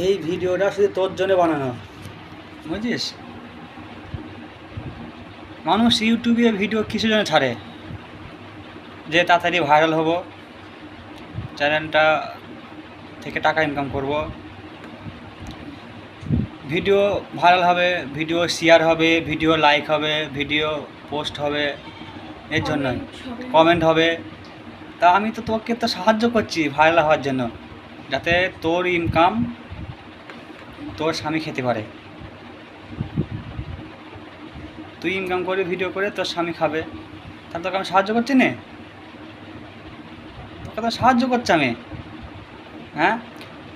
এই ভিডিওটা শুধু তোর জন্য বানানো, বুঝছিস? মানুষ ইউটিউবে ভিডিও কিসের জন্য ছাড়ে? যে তাড়াতাড়ি ভাইরাল হব, চ্যানেলটা থেকে টাকা ইনকাম করব, ভিডিও ভাইরাল হবে, ভিডিও শেয়ার হবে, ভিডিও লাইক হবে, ভিডিও পোস্ট হবে, এর জন্যই কমেন্ট হবে। তা আমি তো তোকে তো সাহায্য করছি ভাইরাল হওয়ার জন্য, যাতে তোর ইনকাম তোর স্বামী খেতে পারে। তুই ইনকাম করে ভিডিও করে তোর স্বামী খাবে, তাহলে তোকে আমি সাহায্য করছি না? তোকে তো সাহায্য করছি আমি। হ্যাঁ,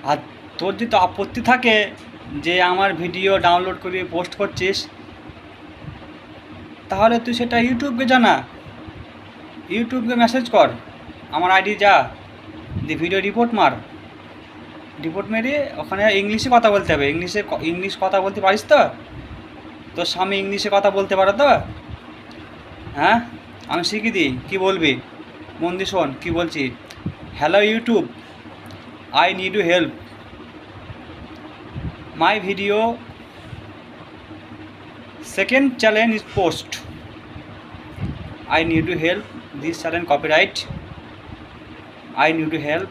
আর তোর যদি আপত্তি থাকে যে আমার ভিডিও ডাউনলোড করে পোস্ট করছিস, তাহলে তুই সেটা ইউটিউবকে জানা, ইউটিউবকে মেসেজ কর, আমার আইডি যা দিয়ে ভিডিও রিপোর্ট মার। রিপোর্ট মেরে ওখানে ইংলিশে কথা বলতে হবে। ইংলিশ কথা বলতে পারিস তো? তোর স্বামী ইংলিশে কথা বলতে পারো তো? হ্যাঁ, আমি শিখিয়ে দিই কী বলবি, মন দিয়ে শোন কী বলছি। Hello YouTube, I need you help, my video second channel is post, I need to help this channel copyright, I need to help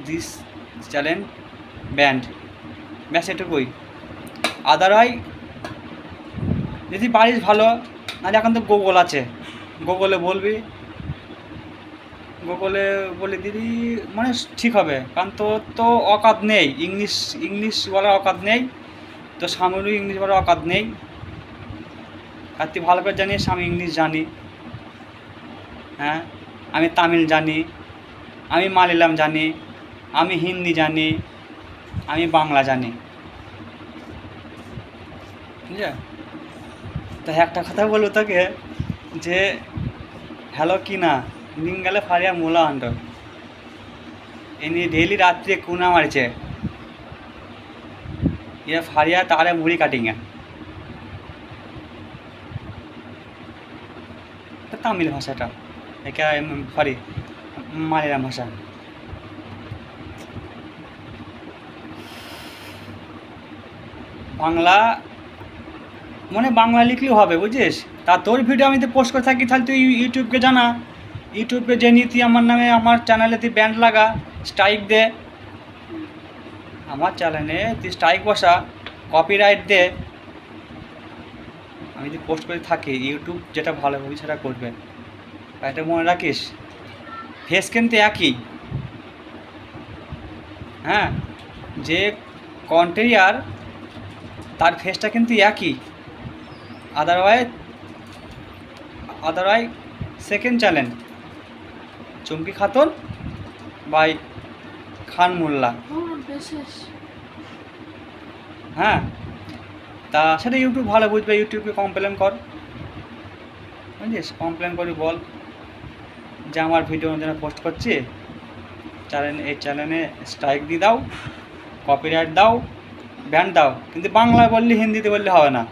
this channel band. ব্যাস এটুকুই। আদারওয়াইজ যদি পারিস ভালো, নাহলে এখন তো গুগল আছে, গুগলে বলবি, গুগলে বলে দিবি, মানে ঠিক হবে। কারণ তোর তো অকাত নেই, ইংলিশ বলার অকাত নেই, তো স্বামীরও ইংলিশ বলার অকাত নেই। আর তুই ভালো করে জানিস আমি ইংলিশ জানি, হ্যাঁ, আমি তামিল জানি, আমি মালয়ালাম জানি, আমি হিন্দি জানি, আমি বাংলা জানি, বুঝলে? তো একটা কথা বলবো তোকে, যে হ্যালো কি না নিঙ্গালে ফারিয়া মোলা আন্ড এনি ডেইলি রাত্রে কুনা মারছে, ये फारिया तारे मुड़ी काटेंगे। তো তামিল ভাষাটা এটা সরি মালয়ালাম ভাষা। বাংলা মানে বাংলা লিখলেও হবে, বুঝিস? তা তোর ভিডিও আমি তো পোস্ট করে থাকি, তাহলে তুই ইউটিউবকে জানা, ইউটিউবে জেনে তুই আমার নামে আমার চ্যানেলে তুই ব্যান্ড লাগা, স্ট্রাইক দে, আমার চ্যানেলে তুই স্ট্রাইক বসা, কপিরাইট দে। আমি যদি পোস্ট করে থাকি, ইউটিউব যেটা ভালো হবে সেটা করবে। এটা মনে রাখিস, ফেস কিন্তু একই। হ্যাঁ, যে কন্টেরিয়ার তার ফেসটা কিন্তু একই। Otherwise second channel Chumki Khatun বাই খান মোল্লা। হ্যাঁ, তা সেটা ইউটিউব ভালো বুঝবে, ইউটিউবকে কমপ্লেন কর, বুঝলিস? কমপ্লেন করি, বল যে আমার ভিডিও যেন পোস্ট করছি, এই চ্যানেলে স্ট্রাইক দিয়ে দাও, কপিরাইট দাও, ব্যান দাও। কিন্তু বাংলায় বললে, হিন্দিতে বললে হবে না,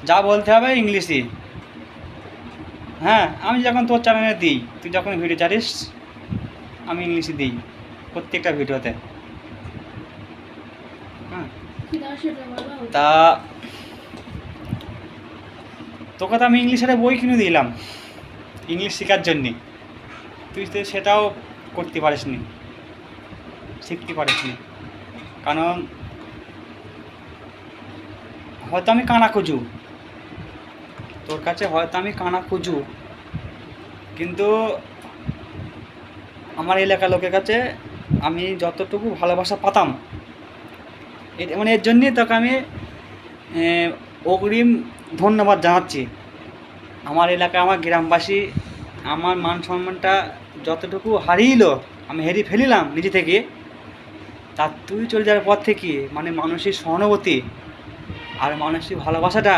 যা বলতে হবে ইংলিশই। হ্যাঁ, আমি যখন তোর চ্যানেলে দিই, তুই যখন ভিডিও ছাড়িস, আমি ইংলিশে দিই প্রত্যেকটা ভিডিওতে। হ্যাঁ, তা তোকে তো আমি ইংলিশের বই কিনে দিলাম ইংলিশ শেখার জন্যে, তুই তো সেটাও করতে পারিস নি, শিখতে পারিস নি। কারণ হয়তো আমি কানা খুঁজু তোর কাছে, হয়তো আমি কানা খুঁজু, কিন্তু আমার এলাকার লোকের কাছে আমি যতটুকু ভালোবাসা পাতাম, মানে এর জন্যই তোকে আমি অগ্রিম ধন্যবাদ জানাচ্ছি। আমার এলাকায় আমার গ্রামবাসী আমার মান সম্মানটা যতটুকু হারিয়েছিল, আমি হেরিয়ে ফেলিলাম নিজে থেকে, তা তুই চলে যাওয়ার পর থেকে মানে মানসিক সহানুভূতি আর মানসিক ভালোবাসাটা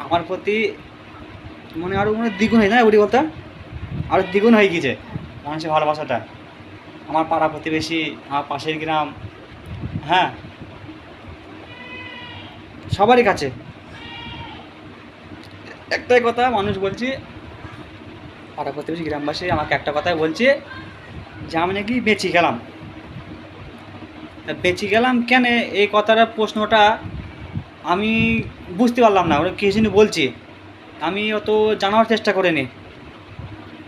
আমার প্রতি মানে আরও মানে দ্বিগুণ হয়ে যায়, বুঝি বলতে আরও দ্বিগুণ হয়ে গিয়েছে মানসিক ভালোবাসাটা। আমার পাড়া প্রতিবেশী, আমার পাশের গ্রাম, হ্যাঁ, সবারই কাছে একটাই কথা মানুষ বলছি, পাড়া প্রতিবেশী গ্রামবাসী আমাকে একটা কথাই বলছে যে আমি নাকি বেঁচে গেলাম, বেঁচে গেলাম কেন, এই কথাটার প্রশ্নটা আমি বুঝতে পারলাম না, ওরা কী জন্য বলছি। আমি অত জানার চেষ্টা করিনি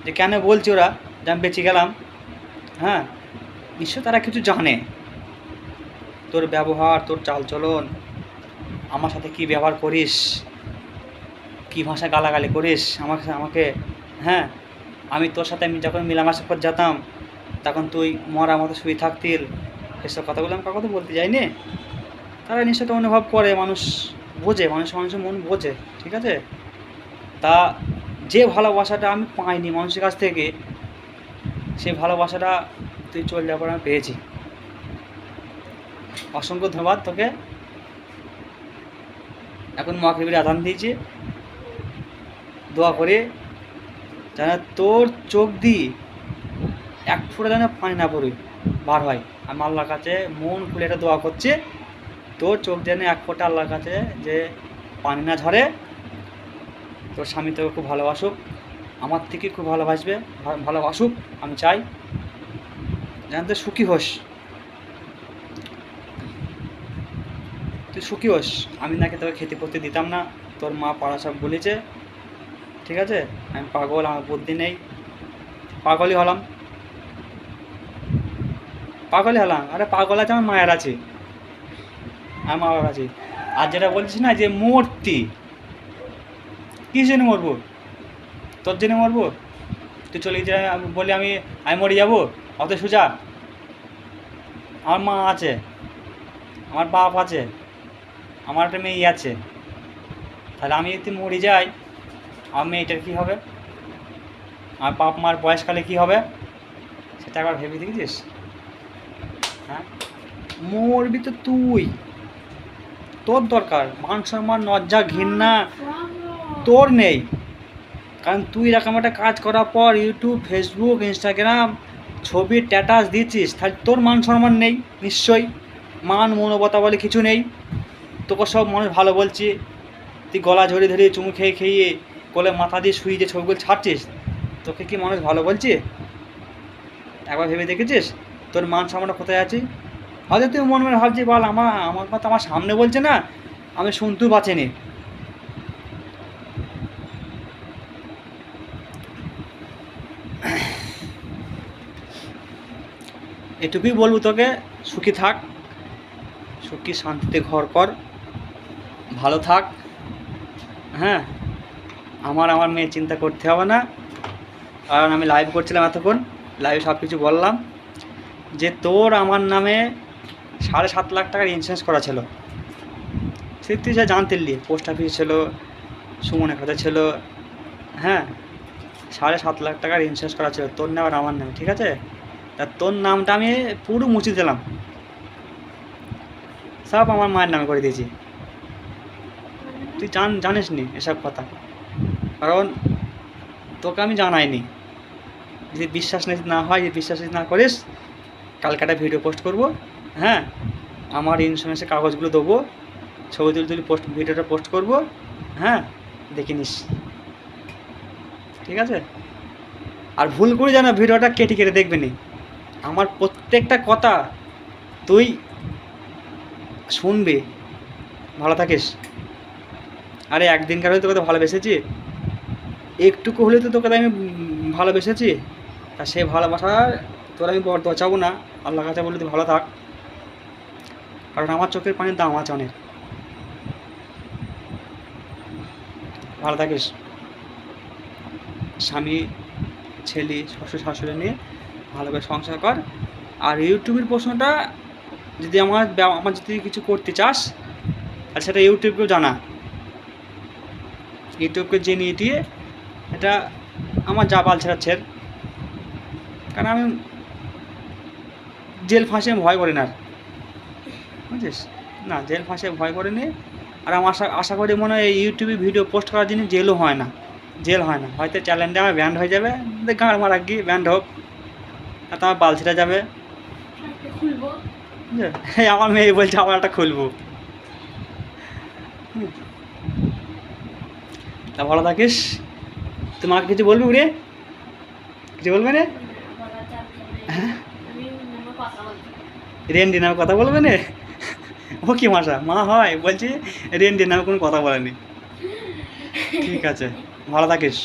যে কেন বলছি ওরা যে আমি বেঁচে গেলাম। হ্যাঁ, নিশ্চয় তারা কিছু জানে, তোর ব্যবহার, তোর চালচলন, আমার সাথে কী ব্যবহার করিস, কী ভাষা গালাগালি করিস আমাকে। হ্যাঁ, আমি তোর সাথে আমি যখন মেলামেশা করে যেতাম তখন তুই মরা মতো শুয়ে থাকতিল, এসব কথাগুলো আমি কাউকে তো বলতে যাইনি। তারা নিশ্চয় তো অনুভব করে, মানুষ বোঝে, মানুষের মন বোঝে, ঠিক আছে। তা যে ভালোবাসাটা আমি পাইনি মানুষের কাছ থেকে, সেই ভালোবাসাটা তুই চলে যাওয়ার পর আমি পেয়েছি। অসংখ্য ধন্যবাদ তোকে। এখন মাগরিবের আযান দিয়েছি, দোয়া করে যেন তোর চোখ দিয়ে এক ফোঁটা যেন পানি না পড়ে বার হয়। আমি আল্লাহর কাছে মন খুলে একটা দোয়া করছি, তোর চোখ যেন এক ফোঁটা আল্লাহর কাছে যে পানি না ঝরে। তোর স্বামী তোকে খুব ভালোবাসুক, আমার থেকে খুব ভালোবাসুক, আমি চাই যেন তুই সুখী হোস, তুই সুখী হোস। আমি নাকি তোকে খেতে পড়তে দিতাম না, তোর মা পাড়া সব বলেছে, ঠিক আছে। আমি পাগল, আমার বুদ্ধি নেই, পাগলই হলাম। আরে পাগল আছে আমার মায়ের আছে, আমার মা বাবার আছে। আর যেটা বলছিস না যে মূর্তি, কী জন্য মরবো, তোর জন্য মরবো? তুই চলে যা বলি আমি মরে যাবো, অত সোজা? আমার মা আছে, আমার বাপ আছে, আমার একটা মেয়ে আছে, তাহলে আমি যদি মরে যাই আমার মেয়েটার কী হবে, আমার বাপ মার বয়সকালে কী হবে, সেটা একবার ভেবে দেখেছিস? হ্যাঁ, মরবি তো তুই, তোর দরকার মান সম্মান লজ্জা ঘৃণা তোর নেই, কারণ তুই এরকম একটা কাজ করার পর ইউটিউব, ফেসবুক, ইনস্টাগ্রাম ছবি স্ট্যাটাস দিচ্ছিস, তাহলে তোর মান সম্মান নেই নিশ্চয়ই, মান মনোবতা বলে কিছু নেই। তোকে সব মানুষ ভালো বলছে, তুই গলা ঝরে ধরে চুমু খেয়ে কোলে মাথা দিয়ে শুয়ে যে ছবিগুলো ছাড়ছিস, তোকে কি মানুষ ভালো বলছে? একবার ভেবে দেখেছিস তোর মান সম্মানটা কোথায় আছে? হয়তো তুই মনে মনে ভাবছি, বল আমার কথা আমার সামনে বলছে না, আমি শুনতেও পাচ্ছিনি। এটুকুই বলবো তোকে, সুখী থাক, সুখী শান্তিতে ঘর কর, ভালো থাক। হ্যাঁ, আমার মেয়ে চিন্তা করতে হবে না, কারণ আমি লাইভ করছিলাম এতক্ষণ, লাইভে সব কিছু বললাম যে তোর আমার নামে 7.5 লাখ টাকার ইন্স্যুরেন্স করা ছিল। সে তুই যা জানতিলি, পোস্ট অফিস ছিল, সুমনের খাতা ছিল। হ্যাঁ, 7.5 লাখ টাকার ইন্স্যুরেন্স করা ছিল তোর নাম আর আমার নামে, ঠিক আছে। তা তোর নামটা আমি পুরো মুছে দিলাম, সব আমার মায়ের নামে করে দিয়েছি। তুই জানিস নি এসব কথা, কারণ তোকে আমি জানাইনি। যদি বিশ্বাস না হয়, যদি বিশ্বাস না করিস, কালকে একটা ভিডিও পোস্ট করব। হ্যাঁ, আমার ইন্স্যুরেন্সের কাগজগুলো দেবো, ছবি তুলে ভিডিওটা পোস্ট করব। হ্যাঁ, দেখে নিস, ঠিক আছে। আর ভুল করে জানা ভিডিওটা কেটে দেখবে নি, আমার প্রত্যেকটা কথা তুই শুনবি, ভালো থাকিস। আরে একদিনকার হলে তোকে তো ভালোবেসেছি, একটুকু হলে তো তোকে আমি ভালোবেসেছি, তা সে ভালোবাসার তোর আমি বর দচাবো না। আল্লাহ কাছে বলে তুই ভালো থাক, কারণ আমার চোখের পানির দাম আছে অনেক। ভালো থাকিস, স্বামী, ছেলে, শ্বশুর শাশুড়ি নিয়ে ভালোভাবে সংসার কর। আর ইউটিউবের প্রশ্নটা যদি আমার যদি কিছু করতে চাস, আর সেটা ইউটিউবকেও জানা, ইউটিউবকে জেনে দিয়ে এটা আমার যা বাল ছেড়াচ্ছের, কারণ আমি জেল ফাঁসে ভয় করি না, বুঝছিস না, জেল ফাঁসে ভয় করে নি। আর আমি আশা করি মনে হয় ইউটিউবে ভিডিও পোস্ট করার জন্য জেল হয় না, হয়তো চ্যালেঞ্জে আমার ব্যান্ড হয়ে যাবে, গাঁড় মারা গিয়ে ব্যান্ড হোক, আর তোমার বাল ছেড়ে যাবে। আমার মেয়ে বলছে আমার একটা খুলবো। তা ভালো থাকিস, তোমাকে কিছু বলবি উড়ে, কিছু বলবে না? রেন্ডি নামে কথা বলবে না? ও কি ভাষা মা হয় বলছি রেন্ডি নামে কোনো কথা বলেনি। ঠিক আছে, ভালো থাকিস।